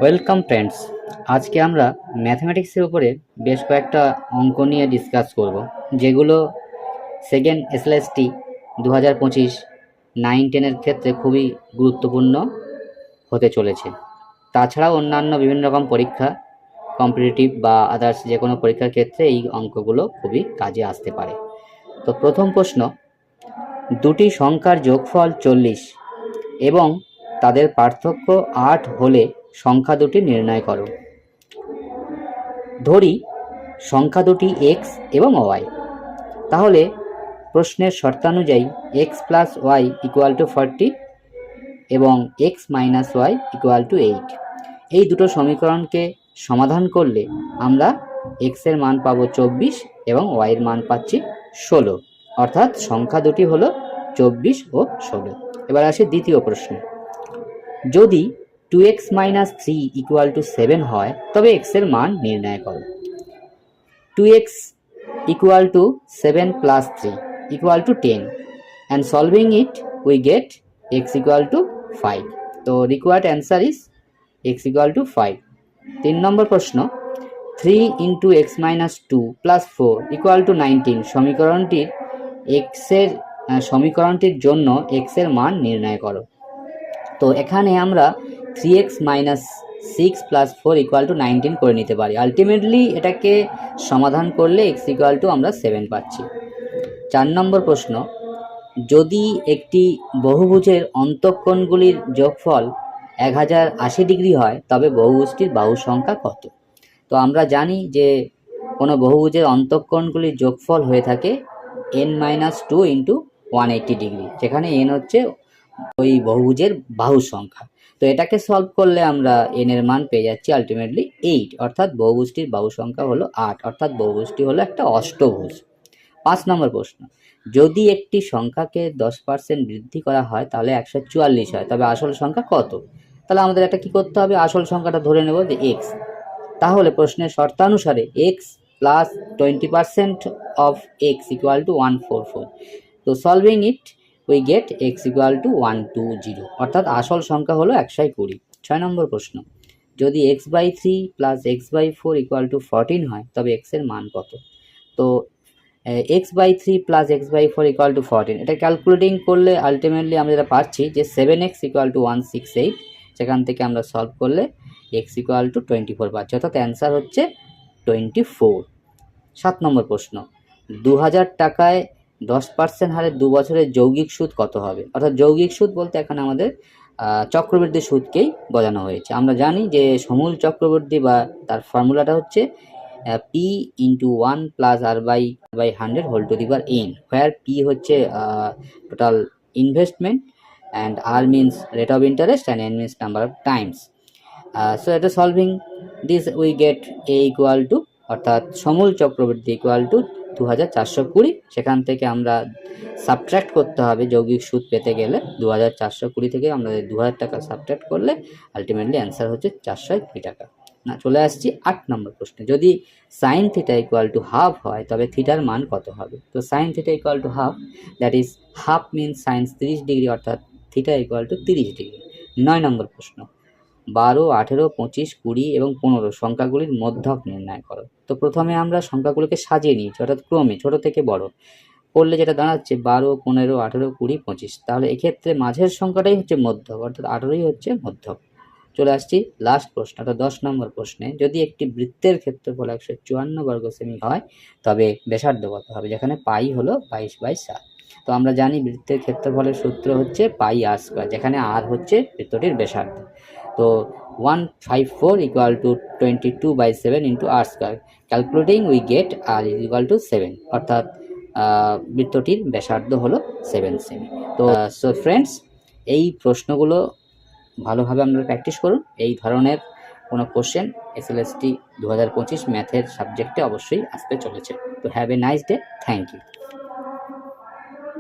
Welcome friends. আজকে আমরা ম্যাথমেটিক্সের উপরে বেশ কয়েকটা অঙ্ক নিয়ে ডিসকাস করব, যেগুলো সেকেন্ড এসএলএসটি 2025 9-10-এর ক্ষেত্রে খুবই গুরুত্বপূর্ণ হতে চলেছে। তাছাড়াও অন্যান্য বিভিন্ন রকম পরীক্ষা, কম্পিটিটিভ বা আদার্স যে কোনো পরীক্ষার ক্ষেত্রে এই অঙ্কগুলো খুবই কাজে আসতে পারে। তো প্রথম প্রশ্ন, দুটি সংখ্যার যোগফল 40 এবং তাদের পার্থক্য 8 হলে সংখ্যা দুটি নির্ণয় করো। ধরি সংখ্যা দুটি এক্স এবং ওয়াই। তাহলে প্রশ্নের শর্তানুযায়ী x plus y equal to 40 এবং x minus y equal to 8। এই দুটো সমীকরণকে সমাধান করলে আমরা এক্সের মান পাবো 24 এবং ওয়াইয়ের মান পাচ্ছি 16, অর্থাৎ সংখ্যা দুটি হলো 24 ও 16। এবার আসি দ্বিতীয় প্রশ্নে, যদি 2x মাইনাস 3 ইকুয়াল টু 7 হয় তবে x এর মান নির্ণয় করো। 2x equal to 7 plus 3 equal to 10 and solving it we get x equal to 5. তো required answer is x equal to 5. 3 নম্বর প্রশ্ন, 3 into x minus 2 plus 4 equal to 19 সমীকরণটির জন্য x এর মান নির্ণয় করো। তো এখানে আমরা 3x minus 6 plus 4 equal to 19 করে নিতে পারি। আলটিমেটলি এটাকে সমাধান করলে x equal to আমরা 7 পাচ্ছি। 4 নম্বর প্রশ্ন, যদি একটি বহুভুজের অন্তঃকোণগুলির যোগফল 1080 ডিগ্রি হয় তবে বহুভুজটির বাহু সংখ্যা কত? তো আমরা জানি যে কোনো বহুভুজের অন্তঃকোণগুলির যোগফল হয়ে থাকে n-2 ইন্টু 180 ডিগ্রি, যেখানে n হচ্ছে ওই বহুভুজের বাহু সংখ্যা। তো এটাকে সলভ করলে আমরা n এর মান পেয়ে যাচ্ছি আলটিমেটলি 8, অর্থাৎ বহুভুজটির বাহু সংখ্যা হলো 8, অর্থাৎ বহুভুজটি হলো একটা অষ্টভুজ। 5 নম্বর প্রশ্ন, যদি একটি সংখ্যাকে 10% বৃদ্ধি করা হয় তাহলে 144 হয়, তবে আসল সংখ্যা কত? তাহলে আমাদের এটা কি করতে হবে, আসল সংখ্যাটা ধরে নেব যে x। তাহলে প্রশ্নের শর্তানুসারে x plus 20% of x equal to 144। তো solving it we get x equal to 120, অর্থাৎ আসল সংখ্যা হলো 120। 6 নম্বর প্রশ্ন, যদি x by 3 plus x by 4 equal to 14 হয় তবে x এর মান কত? তো x by 3 plus x by 4 equal to 14, এটা ক্যালকুলেটিং করলে আলটিমেটলি আমরা যেটা পাচ্ছি যে 7x equal to 168, সেখান থেকে আমরা সলভ করলে x equal to 24 পাচ্ছি, অর্থাৎ অ্যান্সার হচ্ছে 24। 7 নম্বর প্রশ্ন, 2000 টাকায় 10% হারে 2 বছরের যৌগিক সুদ কত হবে? অর্থাৎ যৌগিক সুদ বলতে এখানে আমাদের চক্রবৃদ্ধি সুদকেই বোঝানো হয়েছে। আমরা জানি যে সমূল চক্রবৃদ্ধি বা তার ফর্মুলাটা হচ্ছে p into 1 plus r by 100 whole to the power n, where p হচ্ছে total investment and r means rate of interest and n means number of times. So after solving this we get a equal to, অর্থাৎ সমূল চক্রবৃদ্ধি equal to 2420। সেখান থেকে আমরা subtract করতে হবে যৌগিক সুদ পেতে গেলে 2420 থেকে আমরা 2000 টাকা সাবট্রাক্ট করলে আলটিমেটলি অ্যান্সার হচ্ছে 420 টাকা। না, চলে আসছি 8 নম্বর প্রশ্নে, যদি sine theta equal to half হয় তবে থিটার মান কত হবে? তো sine theta equal to half, that is half means sign 30 degree, অর্থাৎ থিটা ইকুয়াল টু 30 ডিগ্রি। 9 নম্বর প্রশ্ন, 12, 18, 25, 20 এবং 15 সংখ্যাগুলির মধ্যক নির্ণয় করো। তো প্রথমে আমরা সংখ্যাগুলোকে সাজিয়ে নিয়েছি, অর্থাৎ ক্রমে ছোট থেকে বড় করলে যেটা দাঁড়াচ্ছে 12, 15, 18, 20, 25। তাহলে এক্ষেত্রে মাঝের সংখ্যাটাই হচ্ছে মধ্যক, অর্থাৎ 18ই হচ্ছে মধ্যক। চলে আসছি লাস্ট প্রশ্ন, অর্থাৎ 10 নম্বর প্রশ্নে, যদি একটি বৃত্তের ক্ষেত্রফল 154 বর্গ সেমি হয় তবে ব্যাসার্ধ কত হবে? যেখানে পাই হলো 22/7। তো আমরা জানি বৃত্তের ক্ষেত্রফলের সূত্র হচ্ছে পাই আর স্কোয়ার, যেখানে আর হচ্ছে বৃত্তটির ব্যাসার্ধ। তো 154 equal to 22/7 into r square, calculating we get r is equal to 7, অর্থাৎ বৃত্তটির ব্যাসার্ধ হলো 7 সেমি। তো সো ফ্রেন্ডস, এই প্রশ্নগুলো ভালোভাবে আপনারা প্র্যাকটিস করুন। এই ধরনের কোনো কোশ্চেন এসএলএসটি 2025 ম্যাথের সাবজেক্টে অবশ্যই আসতে চলেছে। তো have a nice day, thank you.